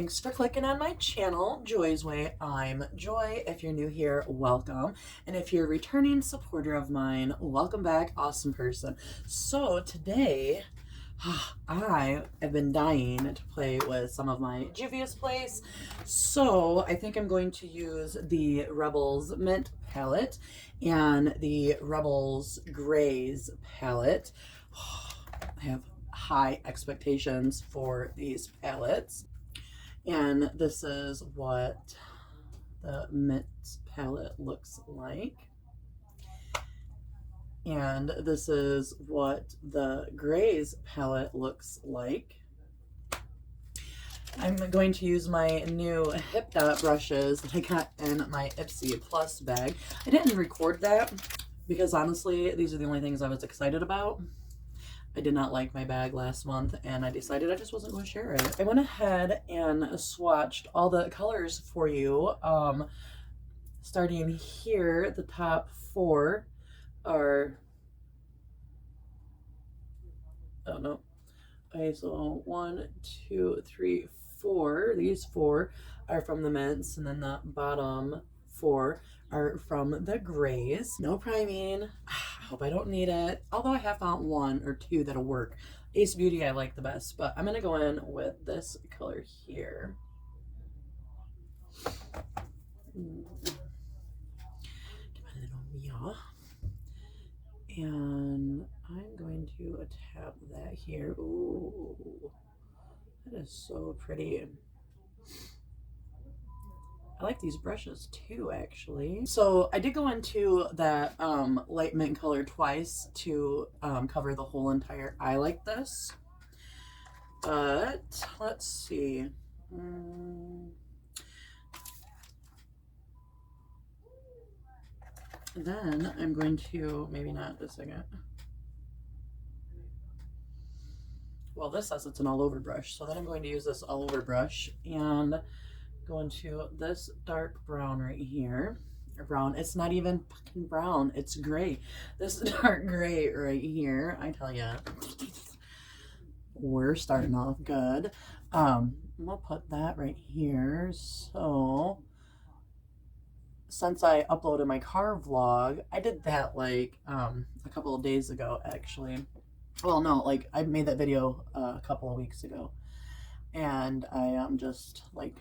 thanks for clicking on my channel, Joy's Way. I'm Joy. If you're new here, welcome. And if you're a returning supporter of mine, welcome back, awesome person. So today, I have been dying to play with some of my Juvias plays. So I think I'm going to use the Rebels Mint palette and the Rebels Grays palette. I have high expectations for these palettes. And this is what the mint palette looks like. And this is what the Grays palette looks like. I'm going to use my new Hip Dot brushes that I got in my Ipsy Plus bag. I didn't record that because honestly, these are the only things I was excited about. I did not like my bag last month and I decided I just wasn't going to share it. I went ahead and swatched all the colors for you. Starting here, the top four are, oh no. Okay, so 1, 2, 3, 4. These 4 are from the mints, and then the bottom 4 are from the grays. No priming. I hope I don't need it. Although I have found 1 or 2 that'll work. Ace Beauty I like the best, but I'm gonna go in with this color here. Get my little yaw. And I'm going to tap that here. Ooh, that is so pretty. I like these brushes too, actually. So I did go into that light mint color twice to cover the whole entire eye like this. But let's see. Then I'm going to, maybe not a second. Well, this says it's an all over brush. So then I'm going to use this all over brush and go into this dark brown right here. Brown, it's not even fucking brown, it's gray. This dark gray right here, I tell ya, we're starting off good. I'm gonna put that right here. So since I uploaded my car vlog, I did that like a couple of days ago actually. Well, no, like I made that video a couple of weeks ago, and I just like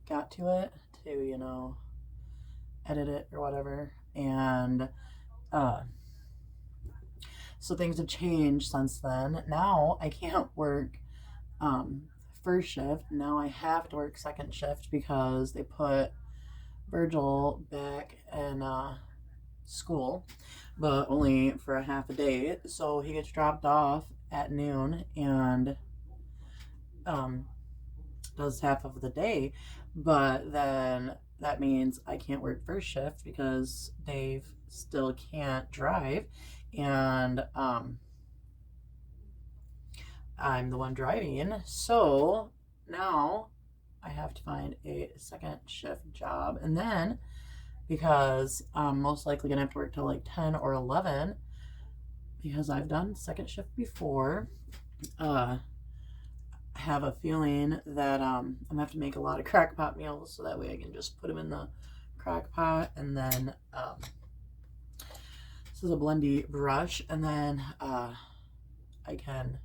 got to it to, you know, edit it or whatever, and so things have changed since then. Now I can't work first shift. Now I have to work second shift because they put Virgil back in school, but only for a half a day. So he gets dropped off at noon and does half of the day, but then that means I can't work first shift because Dave still can't drive, and I'm the one driving. So now I have to find a second shift job, and then because I'm most likely gonna have to work till like 10 or 11 because I've done second shift before. I have a feeling that I'm gonna have to make a lot of crock pot meals so that way I can just put them in the crock pot, and then this is a blendy brush, and then I can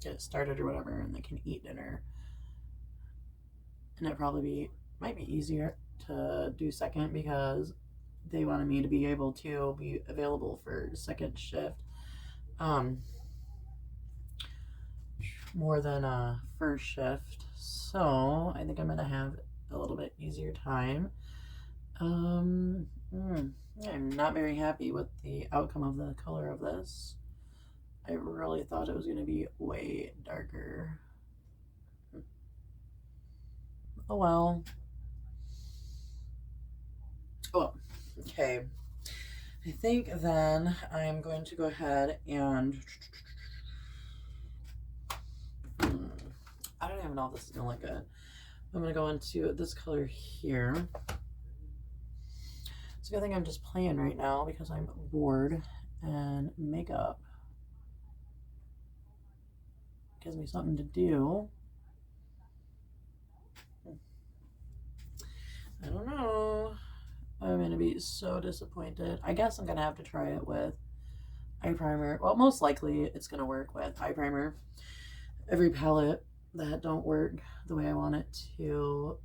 get it started or whatever, and they can eat dinner. And it probably might be easier to do second because they wanted me to be able to be available for second shift more than a first shift. So I think I'm gonna have a little bit easier time. I'm not very happy with the outcome of the color of this. I really thought it was gonna be way darker. Oh well. Oh, okay. I think then I'm going to go ahead and I don't even know if this is gonna look good. I'm gonna go into this color here. It's a good thing I'm just playing right now because I'm bored, and makeup gives me something to do. be so disappointed. I guess I'm gonna have to try it with eye primer. Well, most likely it's gonna work with eye primer. Every palette that don't work the way I want it to,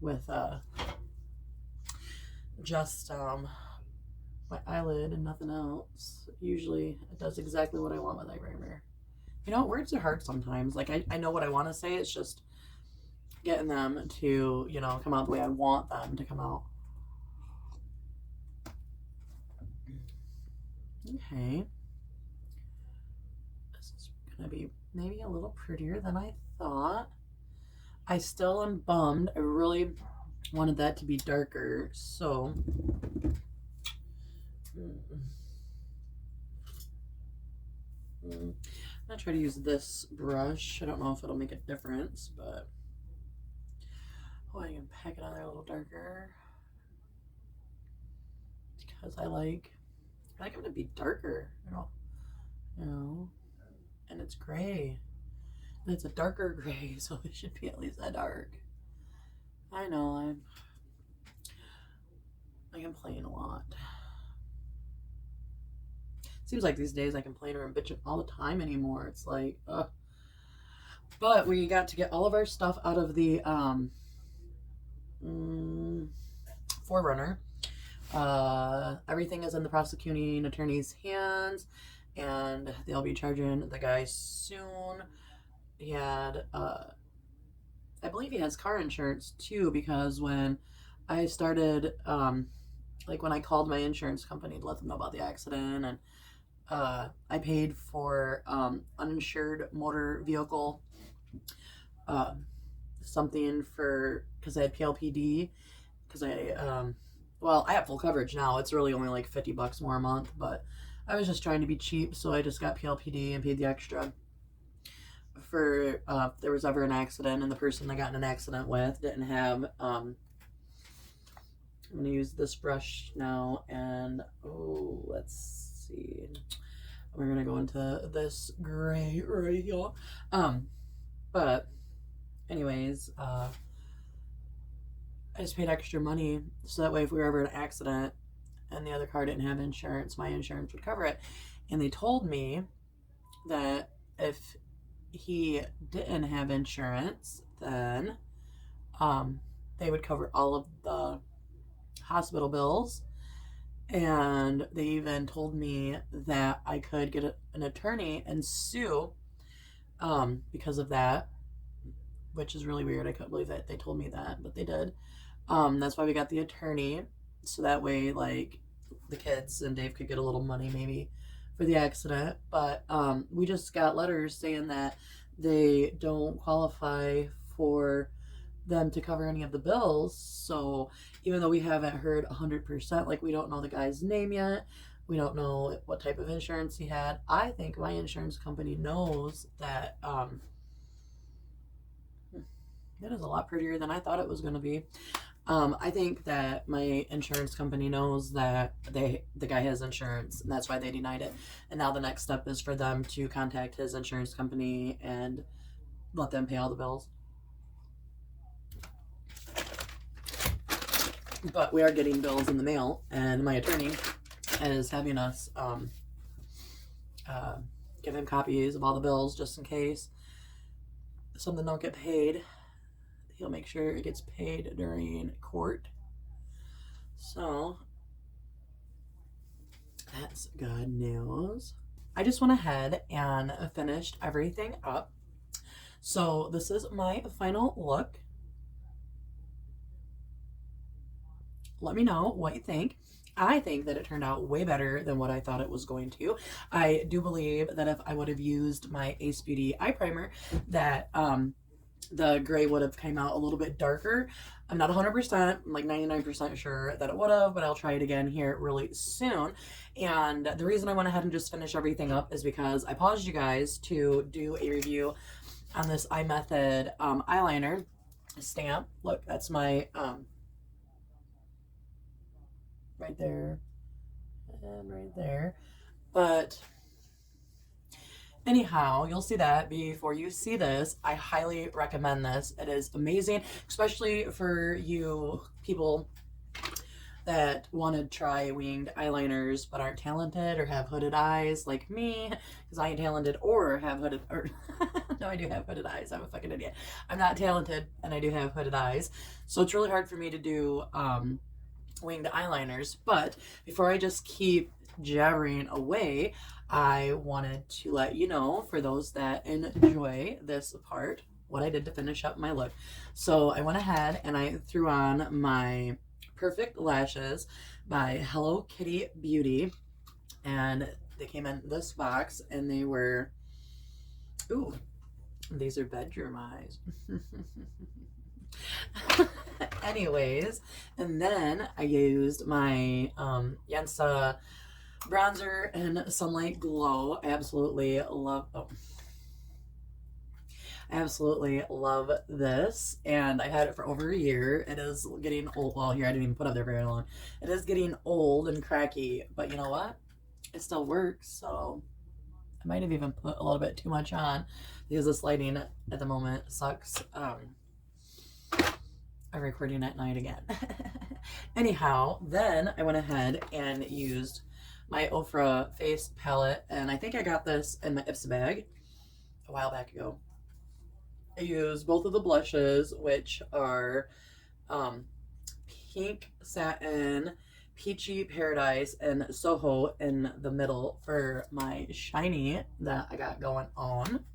with just my eyelid and nothing else. Usually it does exactly what I want with eye primer. You know, words are hard sometimes. Like I know what I want to say. It's just getting them to, you know, come out the way I want them to come out. Okay. This is gonna be maybe a little prettier than I thought. I still am bummed. I really wanted that to be darker, so I'm gonna try to use this brush. I don't know if it'll make a difference, but I can pack it on there a little darker because I like them to be darker, you know, and it's gray. And it's a darker gray, so it should be at least that dark. I know I complain a lot. Seems like these days I complain or I'm bitching all the time anymore. It's like, ugh. But we got to get all of our stuff out of the Forerunner. Everything is in the prosecuting attorney's hands, and they'll be charging the guy soon. He had, I believe he has car insurance too, because when I started, like when I called my insurance company to let them know about the accident, and I paid for uninsured motor vehicle something for, because I had PLPD, because well, I have full coverage now. It's really only like $50 more a month, but I was just trying to be cheap, so I just got PLPD and paid the extra for if there was ever an accident, and the person I got in an accident with didn't have I'm gonna use this brush now, and let's see, we're gonna go into this gray right here, but anyways, I just paid extra money so that way if we were ever in an accident and the other car didn't have insurance, my insurance would cover it. And they told me that if he didn't have insurance, then they would cover all of the hospital bills. And they even told me that I could get an attorney and sue because of that, which is really weird. I couldn't believe that they told me that, but they did. That's why we got the attorney, so that way, like, the kids and Dave could get a little money maybe for the accident. But we just got letters saying that they don't qualify for them to cover any of the bills. So even though we haven't heard 100%, like, we don't know the guy's name yet, we don't know what type of insurance he had, I think my insurance company knows that that is a lot prettier than I thought it was going to be. I think that my insurance company knows that the guy has insurance, and that's why they denied it. And now the next step is for them to contact his insurance company and let them pay all the bills. But we are getting bills in the mail, and my attorney is having us give him copies of all the bills just in case something don't get paid. He'll make sure it gets paid during court. So that's good news. I just went ahead and finished everything up. So this is my final look. Let me know what you think. I think that it turned out way better than what I thought it was going to. I do believe that if I would have used my Ace Beauty eye primer, that the gray would have came out a little bit darker. I'm not 100%, I'm like 99% sure that it would have, but I'll try it again here really soon. And the reason I went ahead and just finished everything up is because I paused you guys to do a review on this Eye Method eyeliner stamp. Look, that's my right there and right there. But Anyhow, you'll see that before you see this. I highly recommend this. It is amazing, especially for you people that want to try winged eyeliners but aren't talented or have hooded eyes like me, because I ain't talented or have hooded, or no, I do have hooded eyes. I'm a fucking idiot. I'm not talented and I do have hooded eyes. So it's really hard for me to do winged eyeliners. But before I just keep jabbering away, I wanted to let you know, for those that enjoy this part, what I did to finish up my look. So I went ahead and I threw on my Perfect Lashes by Hello Kitty Beauty, and they came in this box, and they were, ooh, these are bedroom eyes. Anyways, and then I used my Yensa bronzer and Sunlight Glow. I absolutely love, I absolutely love this, and I had it for over a year. It is getting old. Well, here, I didn't even put it up there very long. It is getting old and cracky, but you know what? It still works, so I might have even put a little bit too much on because this lighting at the moment sucks. I'm recording at night again. Anyhow, then I went ahead and used my Ofra face palette, and I think I got this in my Ipsa bag a while back ago. I used both of the blushes, which are Pink Satin, Peachy Paradise, and Soho in the middle for my shiny that I got going on.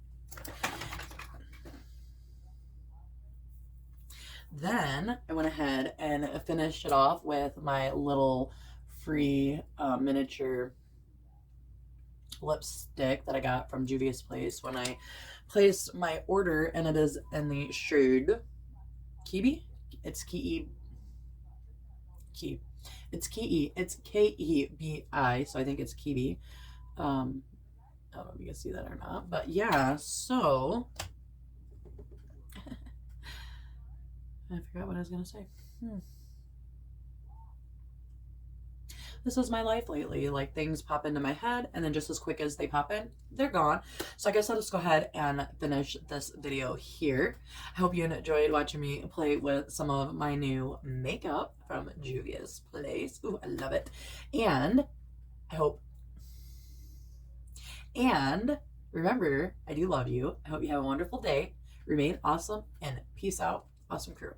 Then I went ahead and finished it off with my little free miniature lipstick that I got from Juvias Place when I placed my order, and it is in the shade Kibi. It's Ki. It's Ki. It's Kebi. So I think it's Kibi. I don't know if you can see that or not, but yeah. So I forgot what I was gonna say. This is my life lately. Like, things pop into my head, and then just as quick as they pop in, they're gone. So I guess I'll just go ahead and finish this video here. I hope you enjoyed watching me play with some of my new makeup from Juvias Place. Ooh, I love it. And I hope, and remember, I do love you. I hope you have a wonderful day. Remain awesome, and peace out, awesome crew.